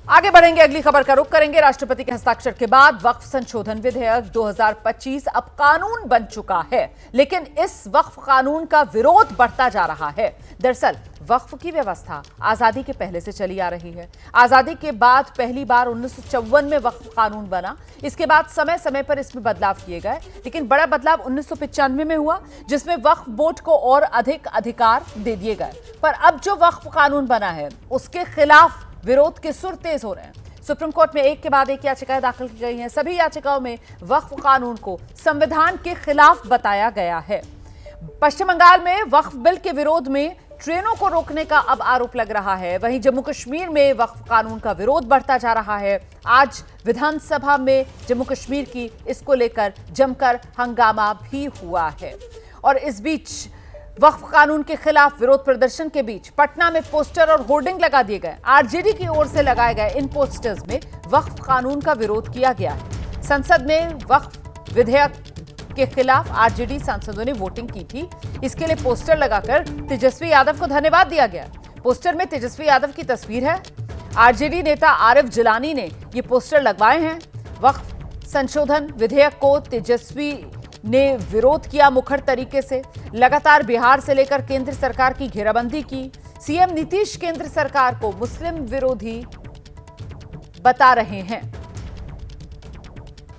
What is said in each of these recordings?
आगे बढ़ेंगे, अगली खबर का रुख करेंगे। राष्ट्रपति के हस्ताक्षर के बाद वक्फ संशोधन विधेयक 2025 अब कानून बन चुका है, लेकिन इस वक्फ कानून का विरोध बढ़ता जा रहा है। दरअसल वक्फ की व्यवस्था आजादी के पहले से चली आ रही है। आजादी के बाद पहली बार 1954 में वक्फ कानून बना। इसके बाद समय समय पर इसमें बदलाव किए गए, लेकिन बड़ा बदलाव 1995 में हुआ, जिसमें वक्फ बोर्ड को और अधिक अधिकार दे दिए गए। पर अब जो वक्फ कानून बना है उसके खिलाफ विरोध के सुर तेज हो रहे हैं। सुप्रीम कोर्ट में एक के बाद एक याचिकाएं दाखिल की गई हैं। सभी याचिकाओं में वक्फ कानून को संविधान के खिलाफ बताया गया है। पश्चिम बंगाल में वक्फ बिल के विरोध में ट्रेनों को रोकने का अब आरोप लग रहा है। वहीं जम्मू कश्मीर में वक्फ कानून का विरोध बढ़ता जा रहा है। आज विधानसभा में जम्मू कश्मीर की इसको लेकर जमकर हंगामा भी हुआ है। और इस बीच वक्फ कानून के खिलाफ विरोध प्रदर्शन के बीच पटना में पोस्टर और होर्डिंग लगा दिए गए। आरजेडी की ओर से लगाए गए इन पोस्टर्स में वक्फ कानून का विरोध किया गया है। संसद में वक्फ विधेयक के खिलाफ आरजेडी सांसदों ने वोटिंग की थी। इसके लिए पोस्टर लगाकर तेजस्वी यादव को धन्यवाद दिया गया। पोस्टर में तेजस्वी यादव की तस्वीर है। आरजेडी नेता आरिफ जिलानी ने ये पोस्टर लगवाए हैं। वक्फ संशोधन विधेयक को तेजस्वी ने विरोध किया मुखर तरीके से। लगातार बिहार से लेकर केंद्र सरकार की घेराबंदी की। सीएम नीतीश केंद्र सरकार को मुस्लिम विरोधी बता रहे हैं।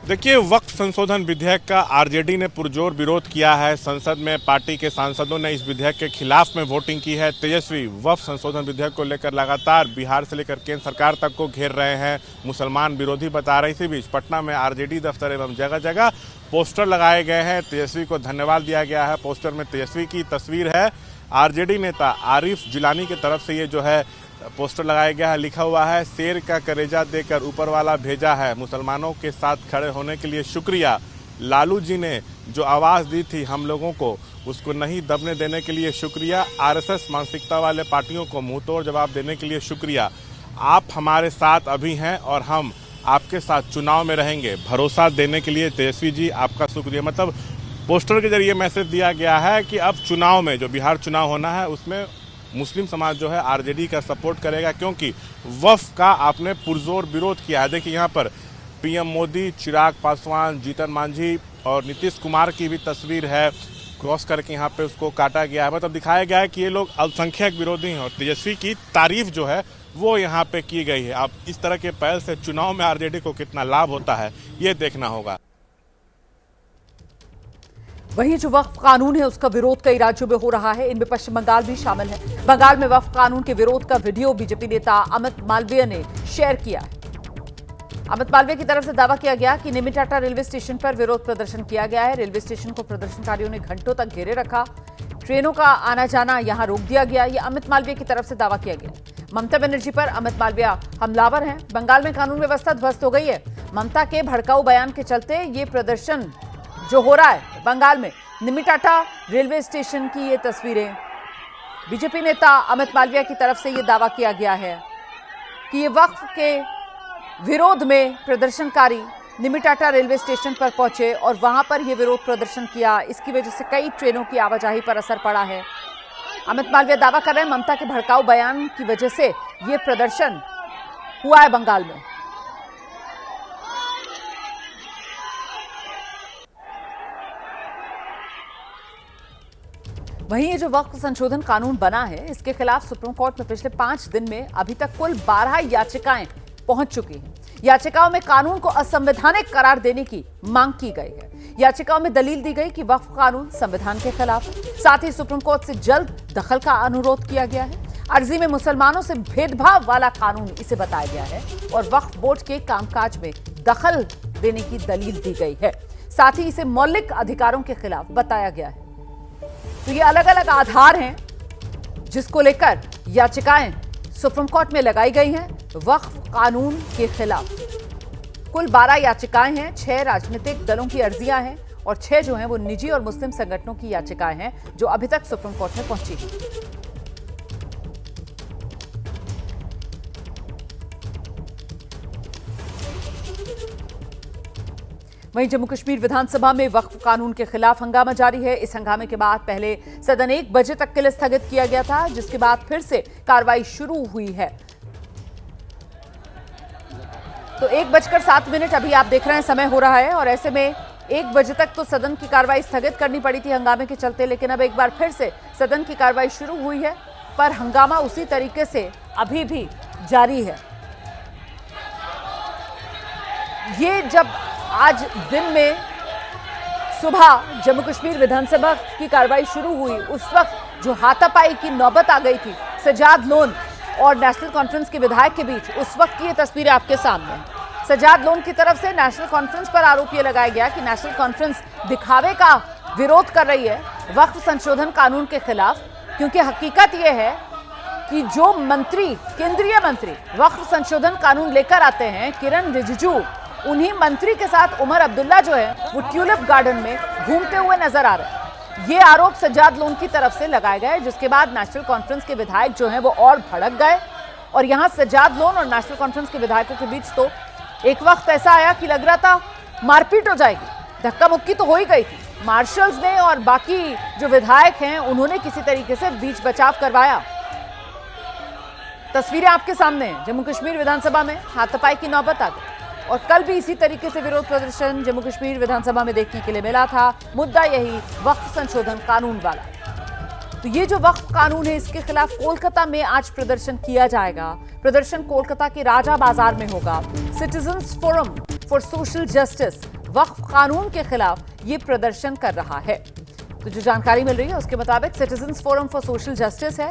देखिए, वक्फ संशोधन विधेयक का आरजेडी ने पुरजोर विरोध किया है। संसद में पार्टी के सांसदों ने इस विधेयक के खिलाफ में वोटिंग की है। तेजस्वी वक्फ संशोधन विधेयक को लेकर लगातार बिहार से लेकर केंद्र सरकार तक को घेर रहे हैं, मुसलमान विरोधी बता रहे। इसी बीच पटना में आरजेडी दफ्तर एवं जगह जगह पोस्टर लगाए गए हैं। तेजस्वी को धन्यवाद दिया गया है। पोस्टर में तेजस्वी की तस्वीर है। आरजेडी नेता आरिफ जिलानी की तरफ से ये जो है पोस्टर लगाया गया है। लिखा हुआ है, शेर का कलेजा देकर ऊपर वाला भेजा है, मुसलमानों के साथ खड़े होने के लिए शुक्रिया। लालू जी ने जो आवाज़ दी थी हम लोगों को, उसको नहीं दबने देने के लिए शुक्रिया। आरएसएस मानसिकता वाले पार्टियों को मुंहतोड़ जवाब देने के लिए शुक्रिया। आप हमारे साथ अभी हैं और हम आपके साथ चुनाव में रहेंगे। भरोसा देने के लिए तेजस्वी जी आपका शुक्रिया। मतलब पोस्टर के जरिए मैसेज दिया गया है कि अब चुनाव में, जो बिहार चुनाव होना है, उसमें मुस्लिम समाज जो है आरजेडी का सपोर्ट करेगा, क्योंकि वक्फ का आपने पुरजोर विरोध किया है। देखिए, यहाँ पर पीएम मोदी, चिराग पासवान, जीतन मांझी और नीतीश कुमार की भी तस्वीर है। क्रॉस करके यहाँ पे उसको काटा गया है। मतलब दिखाया गया है कि ये लोग अल्पसंख्यक विरोधी हैं और तेजस्वी की तारीफ जो है वो यहाँ पे की गई है। अब इस तरह के पहल से चुनाव में आरजेडी को कितना लाभ होता है, ये देखना होगा। वहीं जो वक्फ कानून है उसका विरोध कई राज्यों में हो रहा है, इनमें पश्चिम बंगाल भी शामिल है। बंगाल में वक्फ कानून के विरोध का वीडियो बीजेपी नेता अमित मालवीय ने शेयर किया है। अमित मालवीय की तरफ से दावा किया गया कि निमिटाटा रेलवे स्टेशन पर विरोध प्रदर्शन किया गया है। रेलवे स्टेशन को प्रदर्शनकारियों ने घंटों तक घेरे रखा। ट्रेनों का आना जाना यहां रोक दिया गया। यह अमित मालवीय की तरफ से दावा किया गया। ममता बनर्जी पर अमित मालवीय हमलावर हैं। बंगाल में कानून व्यवस्था ध्वस्त हो गई है। ममता के भड़काऊ बयान के चलते ये प्रदर्शन जो हो रहा है बंगाल में, निमिटाटा रेलवे स्टेशन की ये तस्वीरें। बीजेपी नेता अमित मालवीय की तरफ से ये दावा किया गया है कि ये वक्फ के विरोध में प्रदर्शनकारी निमिटाटा रेलवे स्टेशन पर पहुंचे और वहां पर ये विरोध प्रदर्शन किया। इसकी वजह से कई ट्रेनों की आवाजाही पर असर पड़ा है। अमित मालवीय दावा कर रहे हैं ममता के भड़काऊ बयान की वजह से ये प्रदर्शन हुआ है बंगाल में। वहीं ये जो वक्फ संशोधन कानून बना है, इसके खिलाफ सुप्रीम कोर्ट में पिछले 5 दिन में अभी तक कुल 12 याचिकाएं पहुंच चुकी हैं। याचिकाओं में कानून को असंवैधानिक करार देने की मांग की गई है। याचिकाओं में दलील दी गई कि वक्फ कानून संविधान के खिलाफ है। साथ ही सुप्रीम कोर्ट से जल्द दखल का अनुरोध किया गया है। अर्जी में मुसलमानों से भेदभाव वाला कानून इसे बताया गया है और वक्फ बोर्ड के कामकाज में दखल देने की दलील दी गई है। साथ ही इसे मौलिक अधिकारों के खिलाफ बताया गया है। तो ये अलग अलग आधार हैं जिसको लेकर याचिकाएं सुप्रीम कोर्ट में लगाई गई हैं वक्फ कानून के खिलाफ। कुल 12 याचिकाएं हैं। 6 राजनीतिक दलों की अर्जियां हैं और 6 जो हैं वो निजी और मुस्लिम संगठनों की याचिकाएं हैं जो अभी तक सुप्रीम कोर्ट में पहुंची हैं। वहीं जम्मू कश्मीर विधानसभा में वक्फ कानून के खिलाफ हंगामा जारी है। इस हंगामे के बाद पहले सदन 1 बजे तक के लिए स्थगित किया गया था, जिसके बाद फिर से कार्रवाई शुरू हुई है। तो 1:07 अभी आप देख रहे हैं समय हो रहा है और ऐसे में 1 बजे तक तो सदन की कार्रवाई स्थगित करनी पड़ी थी हंगामे के चलते, लेकिन अब एक बार फिर से सदन की कार्रवाई शुरू हुई है, पर हंगामा उसी तरीके से अभी भी जारी है। ये जब आज दिन में सुबह जम्मू कश्मीर विधानसभा की कार्रवाई शुरू हुई, उस वक्त जो हाथापाई की नौबत आ गई थी सजाद लोन और नेशनल कॉन्फ्रेंस के विधायक के बीच, उस वक्त की ये तस्वीरें आपके सामने हैं। सजाद लोन की तरफ से नेशनल कॉन्फ्रेंस पर आरोप ये लगाया गया कि नेशनल कॉन्फ्रेंस दिखावे का विरोध कर रही है वक्फ संशोधन कानून के खिलाफ, क्योंकि हकीकत यह है कि जो मंत्री, केंद्रीय मंत्री वक्फ संशोधन कानून लेकर आते हैं, किरण रिजिजू, उन्हीं मंत्री के साथ उमर अब्दुल्ला जो है वो ट्यूलिप गार्डन में घूमते हुए नजर आ रहे हैं। ये आरोप सजाद लोन की तरफ से लगाए गए, जिसके बाद नेशनल कॉन्फ्रेंस के विधायक जो हैं वो और भड़क गए और यहां सजाद लोन और नेशनल कॉन्फ्रेंस के विधायकों के बीच तो एक वक्त ऐसा आया कि लग रहा था मारपीट हो जाएगी, धक्का मुक्की तो हो ही गई थी। मार्शल्स ने और बाकी जो विधायक हैं उन्होंने किसी तरीके से बीच बचाव करवाया। तस्वीरें आपके सामने हैं, जम्मू कश्मीर विधानसभा में हाथापाई की नौबत आ गई और कल भी इसी तरीके से विरोध प्रदर्शन जम्मू कश्मीर विधानसभा में देखने के लिए मिला था। मुद्दा यही वक्फ संशोधन कानून वाला। तो ये जो वक्फ कानून है, इसके खिलाफ कोलकाता में आज प्रदर्शन किया जाएगा। प्रदर्शन कोलकाता के राजा बाजार में होगा। Citizens forum for social justice वक्फ कानून के खिलाफ ये प्रदर्शन कर रहा है। तो जो जानकारी मिल रही है उसके मुताबिक citizens forum for social justice है,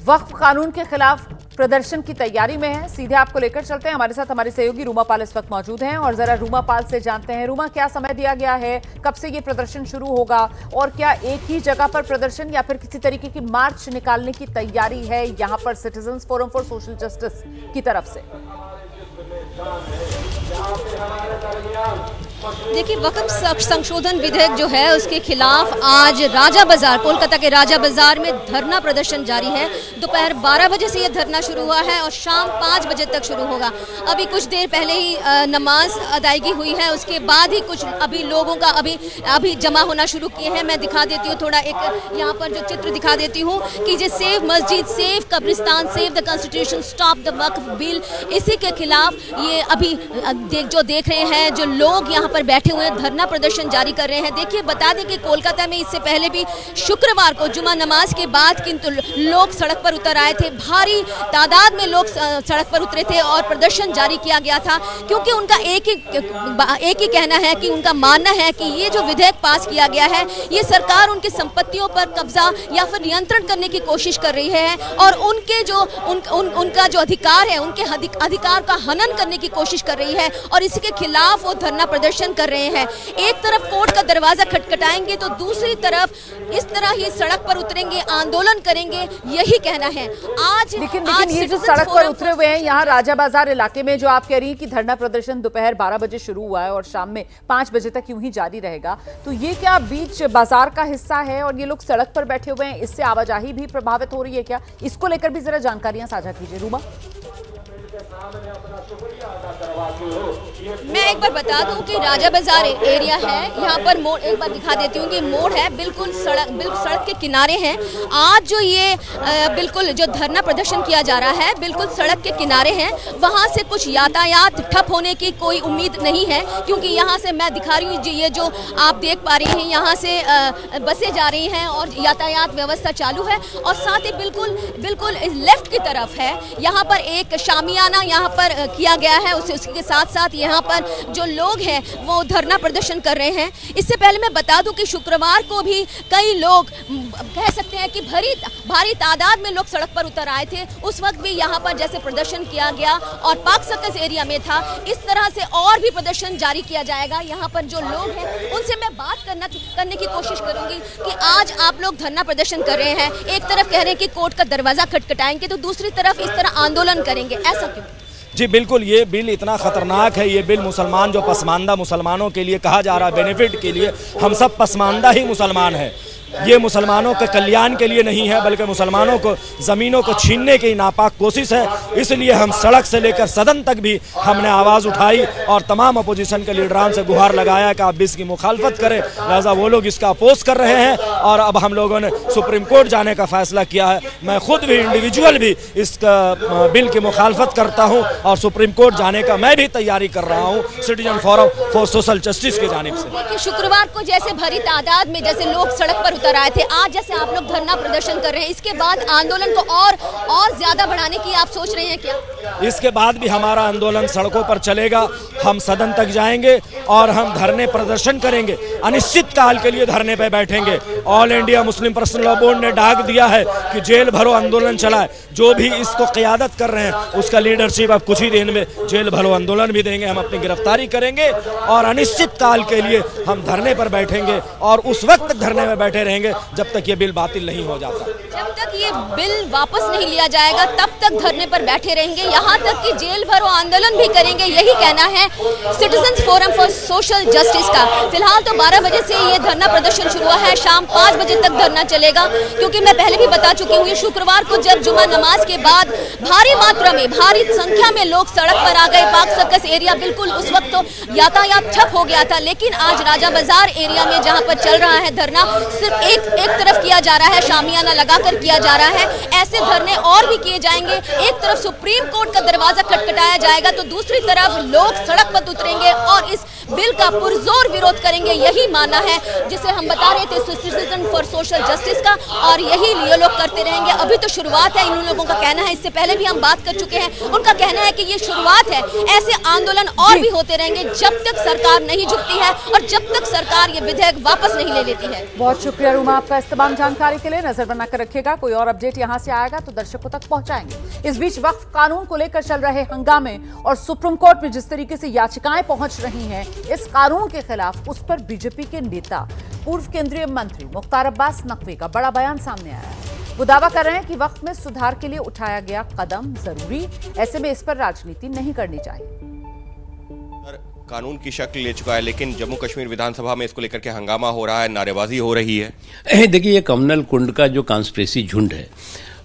वक्फ कानून के खिलाफ प्रदर्शन की तैयारी में है। सीधे आपको लेकर चलते हैं, हमारे साथ हमारे सहयोगी रूमा पाल इस वक्त मौजूद हैं और जरा रूमा पाल से जानते हैं, रूमा क्या समय दिया गया है, कब से ये प्रदर्शन शुरू होगा और क्या एक ही जगह पर प्रदर्शन या फिर किसी तरीके की मार्च निकालने की तैयारी है यहां पर citizens forum for social justice की तरफ से? देखिए, वक्फ संशोधन विधेयक जो है उसके खिलाफ आज राजा बाजार, कोलकाता के राजा बाजार में धरना प्रदर्शन जारी है। दोपहर 12 बजे से यह धरना शुरू हुआ है और शाम 5 बजे तक शुरू होगा। अभी कुछ देर पहले ही नमाज अदायगी हुई है, उसके बाद ही कुछ अभी लोगों का अभी जमा होना शुरू किए हैं। मैं दिखा देती हूँ थोड़ा, एक यहाँ पर जो चित्र दिखा देती हूँ कि जो सेव मस्जिद, सेव कब्रिस्तान, save the constitution, stop the Waqf bill, इसी के खिलाफ ये अभी जो देख रहे हैं, जो लोग यहाँ पर बैठे हुए धरना प्रदर्शन जारी कर रहे हैं। देखिए, बता दें कि कोलकाता में इससे पहले भी शुक्रवार को जुमा नमाज के बाद किंतु लोग सड़क पर उतर आए थे। भारी तादाद में लोग सड़क पर उतरे थे और प्रदर्शन जारी किया गया था, क्योंकि उनका एक ही कहना है कि उनका मानना है कि ये जो विधेयक पास किया गया है ये सरकार उनकी संपत्तियों पर कब्जा या फिर नियंत्रण करने की कोशिश कर रही है और उनके जो उनका जो अधिकार है, उनके अधिकार का हनन करने की कोशिश कर रही है और इसी के खिलाफ वो धरना प्रदर्शन कर रहे हैं। एक तरफ कोर्ट का दरवाजा खटखटाएंगे तो दूसरी तरफ इस तरह ही सड़क पर उतरेंगे, आंदोलन करेंगे, यही कहना है आज। लेकिन ये जो सड़क पर उतरे हुए हैं यहाँ राजा बाजार इलाके में, जो आप कह रही हैं कि धरना प्रदर्शन दोपहर 12 बजे शुरू हुआ है और शाम में 5 बजे तक यूं ही जारी रहेगा, तो ये क्या बीच बाजार का हिस्सा है और ये लोग सड़क पर बैठे हुए हैं, इससे आवाजाही भी प्रभावित हो रही है क्या? इसको लेकर भी जरा जानकारियां साझा कीजिए रूमा। मैं एक बार बता दूं कि राजा बाजार एरिया है, यहाँ पर मोड़ एक बार दिखा देती हूँ कि मोड़ है, बिल्कुल सड़क के किनारे हैं। आज जो ये बिल्कुल जो धरना प्रदर्शन किया जा रहा है बिल्कुल सड़क के किनारे हैं। वहाँ से कुछ यातायात ठप होने की कोई उम्मीद नहीं है, क्योंकि यहाँ से मैं दिखा रही हूँ, ये जो आप देख पा रही हैं यहाँ से बसें जा रही हैं और यातायात व्यवस्था चालू है। और साथ ही बिल्कुल लेफ्ट की तरफ है, यहाँ पर एक शामियाना यहाँ पर किया गया है, उसके साथ साथ यहाँ पर जो लोग हैं वो धरना प्रदर्शन कर रहे हैं। इससे पहले मैं बता दूं कि शुक्रवार को भी कई लोग, कह सकते हैं कि भारी तादाद में लोग सड़क पर उतर आए थे। उस वक्त भी यहाँ पर जैसे प्रदर्शन किया गया और पार्क सर्कस एरिया में था, इस तरह से और भी प्रदर्शन जारी किया जाएगा। यहाँ पर जो लोग हैं उनसे मैं बात करने की कोशिश करूंगी कि आज आप लोग धरना प्रदर्शन कर रहे हैं, एक तरफ कह रहे हैं कि कोर्ट का दरवाजा खटखटाएंगे तो दूसरी तरफ इस तरह आंदोलन करेंगे, ऐसा क्यों? जी बिल्कुल, ये बिल इतना ख़तरनाक है। ये बिल मुसलमान, जो पसमानदा मुसलमानों के लिए कहा जा रहा है बेनिफिट के लिए, हम सब पसमानदा ही मुसलमान हैं। ये मुसलमानों के कल्याण के लिए नहीं है, बल्कि मुसलमानों को ज़मीनों को छीनने की नापाक कोशिश है। इसलिए हम सड़क से लेकर सदन तक भी हमने आवाज़ उठाई और तमाम अपोजिशन के लीडरान से गुहार लगाया कि आप भी इसकी मुखालफत करें। लिहाजा वो लोग इसका अपोज कर रहे हैं और अब हम लोगों ने सुप्रीम कोर्ट जाने का फैसला किया है। मैं खुद भी इंडिविजुअल भी इस बिल की मुखालफत करता हूं और सुप्रीम कोर्ट जाने का मैं भी तैयारी कर रहा हूं citizen forum for social justice की जानिब से। देखिए, शुक्रवार को जैसे भरी तादाद में जैसे लोग सड़क पर उतर आए थे, आज जैसे आप लोग धरना प्रदर्शन कर रहे हैं, इसके बाद आंदोलन को और ज्यादा बढ़ाने की आप सोच रहे हैं क्या? इसके बाद भी हमारा आंदोलन सड़कों पर चलेगा। हम सदन तक जाएंगे और हम धरने प्रदर्शन करेंगे, अनिश्चित काल के लिए धरने पर बैठेंगे। All India Muslim personal law board ने डाक दिया है कि जेल भरो आंदोलन चलाए। जो भी इसको क़यादत कर रहे हैं उसका लीडरशिप अब कुछ ही दिन में जेल भरो आंदोलन भी देंगे। हम अपनी गिरफ्तारी करेंगे और अनिश्चित काल के लिए हम धरने पर बैठेंगे और उस वक्त तक धरने में बैठे रहेंगे जब तक ये बिल बातिल नहीं हो जाता। जब तक ये बिल वापस नहीं लिया जाएगा तब तक धरने पर बैठे रहेंगे, यहाँ तक कि जेल भरो आंदोलन भी करेंगे। यही कहना है citizen forum for social justice का। फिलहाल तो 12 बजे से ये धरना प्रदर्शन शुरू हुआ है, शाम 5 बजे तक धरना चलेगा। क्योंकि मैं पहले भी बता चुकी हूँ, शुक्रवार को जब जुमा नमाज के बाद भारी मात्रा में, भारी संख्या में लोग सड़क पर आ गए। पाक सर्कस एरिया बिल्कुल उस वक्त तो यातायात ठप हो गया था, लेकिन आज राजा बाजार एरिया में जहाँ पर चल रहा है धरना, सिर्फ एक तरफ किया जा रहा है, शामियाना लगाकर किया जा रहा है। ऐसे धरने और भी किए जाएंगे। एक तरफ सुप्रीम कोर्ट का दरवाजा खटखटाया जाएगा तो दूसरी तरफ लोग सड़क पर उतरेंगे और इस बिल का पुरजोर विरोध करेंगे। यही मानना है जिसे हम बता रहे थे सिटीजन फॉर सोशल जस्टिस का, और यही ये लोग करते रहेंगे। अभी तो शुरुआत है, इन लोगों का कहना है। इससे पहले भी हम बात कर चुके हैं, उनका कहना है कि ये शुरुआत है, ऐसे आंदोलन और भी होते रहेंगे जब तक सरकार नहीं झुकती है और जब तक सरकार ये विधेयक वापस नहीं ले लेती है। बहुत शुक्रिया रूमा आपका इस तमाम जानकारी के लिए। नजर बनाकर रखिएगा, कोई और अपडेट यहां से आएगा तो दर्शकों तक पहुंचाएंगे। इस बीच वक्फ कानून को लेकर चल रहे हंगामे और सुप्रीम कोर्ट में जिस तरीके से याचिकाएं पहुंच रही हैं इस कानून के खिलाफ, उस पर बीजेपी के नेता पूर्व केंद्रीय मंत्री मुख्तार अब्बास नकवी का बड़ा बयान सामने आया है। वो दावा कर रहे हैं कि वक्फ में सुधार के लिए उठाया गया कदम जरूरी, ऐसे में इस पर राजनीति नहीं करनी चाहिए। कानून की शक्ल ले चुका है, लेकिन जम्मू कश्मीर विधानसभा में इसको लेकर के हंगामा हो रहा है, नारेबाजी हो रही है। देखिए, ये कम्युनल कुंड का जो कॉन्स्पिरेसी झुंड है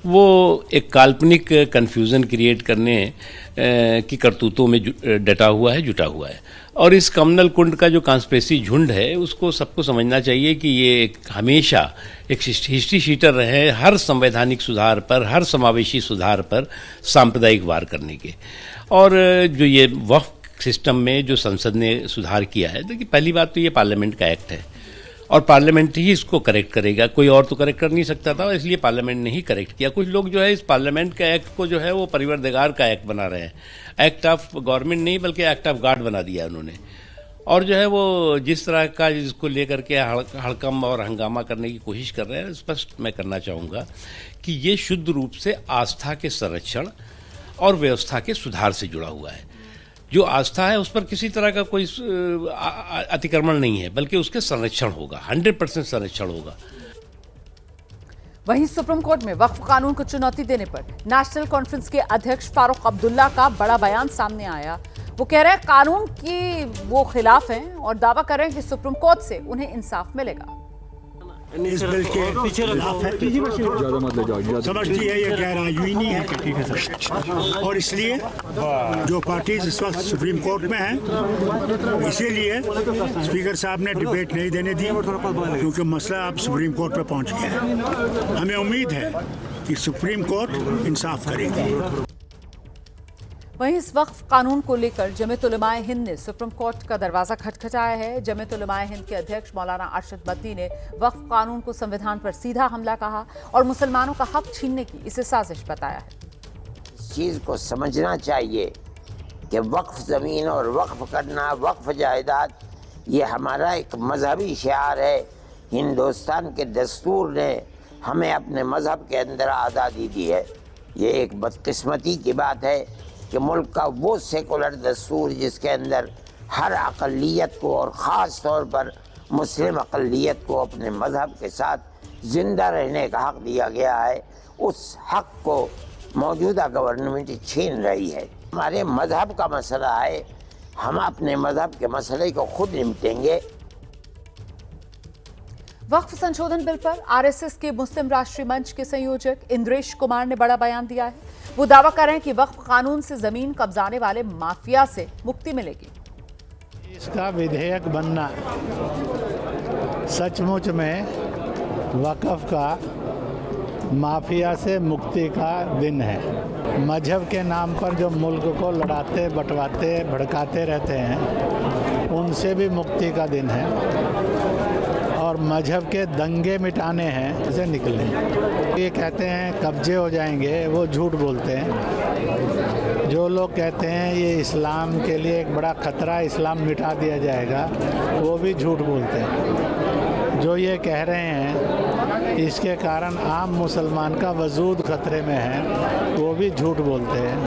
वो एक काल्पनिक कन्फ्यूज़न क्रिएट करने की करतूतों में डटा हुआ है, जुटा हुआ है। और इस कम्युनल कुंड का जो कॉन्स्पिरेसी झुंड है उसको सबको समझना चाहिए कि ये हमेशा एक हिस्ट्री शीटर रहे हैं हर संवैधानिक सुधार पर, हर समावेशी सुधार पर सांप्रदायिक वार करने के। और जो ये वक्फ सिस्टम में जो संसद ने सुधार किया है, देखिए पहली बात तो ये पार्लियामेंट का एक्ट है और पार्लियामेंट ही इसको करेक्ट करेगा, कोई और तो करेक्ट कर नहीं सकता था, इसलिए पार्लियामेंट ने ही करेक्ट किया। कुछ लोग जो है इस पार्लियामेंट का एक्ट को जो है वो परिवरदिगार का एक्ट बना रहे हैं, एक्ट ऑफ गवर्नमेंट नहीं बल्कि एक्ट ऑफ गॉड बना दिया उन्होंने। और जो है वो जिस तरह का जिसको लेकर के हड़कम और हंगामा करने की कोशिश कर रहे हैं, स्पष्ट मैं करना चाहूँगा कि ये शुद्ध रूप से आस्था के संरक्षण और व्यवस्था के सुधार से जुड़ा हुआ है। जो आस्था है उस पर किसी तरह का कोई अतिक्रमण नहीं है, बल्कि उसके संरक्षण होगा, 100% संरक्षण होगा। वहीं सुप्रीम कोर्ट में वक्फ कानून को चुनौती देने पर नेशनल कॉन्फ्रेंस के अध्यक्ष फारूक अब्दुल्ला का बड़ा बयान सामने आया। वो कह रहे हैं कानून की वो खिलाफ हैं और दावा कर रहे हैं कि सुप्रीम कोर्ट से उन्हें इंसाफ मिलेगा। इस बिल के खिलाफ है, समझती है ये गैरआईनी है। ठीक है सर। और इसलिए जो पार्टीज इस वक्त सुप्रीम कोर्ट में हैं, इसीलिए स्पीकर साहब ने डिबेट नहीं देने दी, क्योंकि मसला अब सुप्रीम कोर्ट पे पहुंच गया है। हमें उम्मीद है कि सुप्रीम कोर्ट इंसाफ करेगी। वहीं इस वक्फ कानून को लेकर जमीयत उलमाए हिंद ने सुप्रीम कोर्ट का दरवाजा खटखटाया है। जमीयत उलमाए हिंद के अध्यक्ष मौलाना अरशद बद्दी ने वक्फ कानून को संविधान पर सीधा हमला कहा और मुसलमानों का हक छीनने की इसे साजिश बताया है। इस चीज़ को समझना चाहिए कि वक्फ ज़मीन और वक्फ करना, वक्फ जायदाद, ये हमारा एक मजहबी शिआर है। हिंदुस्तान के दस्तूर ने हमें अपने मजहब के अंदर आज़ादी दी है। ये एक बदकिस्मती की बात है कि मुल्क का वो सेकुलर दस्तूर जिसके अंदर हर अक़लियत को और ख़ास तौर पर मुस्लिम अक़लियत को अपने मज़हब के साथ ज़िंदा रहने का हक़ दिया गया है, उस हक़ को मौजूदा गवर्नमेंट छीन रही है। हमारे मज़हब का मसला है, हम अपने मज़हब के मसले को खुद निपटेंगे। वक्फ संशोधन बिल पर आरएसएस के मुस्लिम राष्ट्रीय मंच के संयोजक इंद्रेश कुमार ने बड़ा बयान दिया है। वो दावा कर रहे हैं कि वक्फ कानून से जमीन कब्जाने वाले माफिया से मुक्ति मिलेगी। इसका विधेयक बनना सचमुच में वक्फ का माफिया से मुक्ति का दिन है। मजहब के नाम पर जो मुल्क को लड़ाते बंटवाते भड़काते रहते हैं, उनसे भी मुक्ति का दिन है। और मजहब के दंगे मिटाने हैं से निकले। ये कहते हैं कब्जे हो जाएंगे, वो झूठ बोलते हैं। जो लोग कहते हैं ये इस्लाम के लिए एक बड़ा खतरा, इस्लाम मिटा दिया जाएगा, वो भी झूठ बोलते हैं। जो ये कह रहे हैं इसके कारण आम मुसलमान का वजूद खतरे में है, वो भी झूठ बोलते हैं।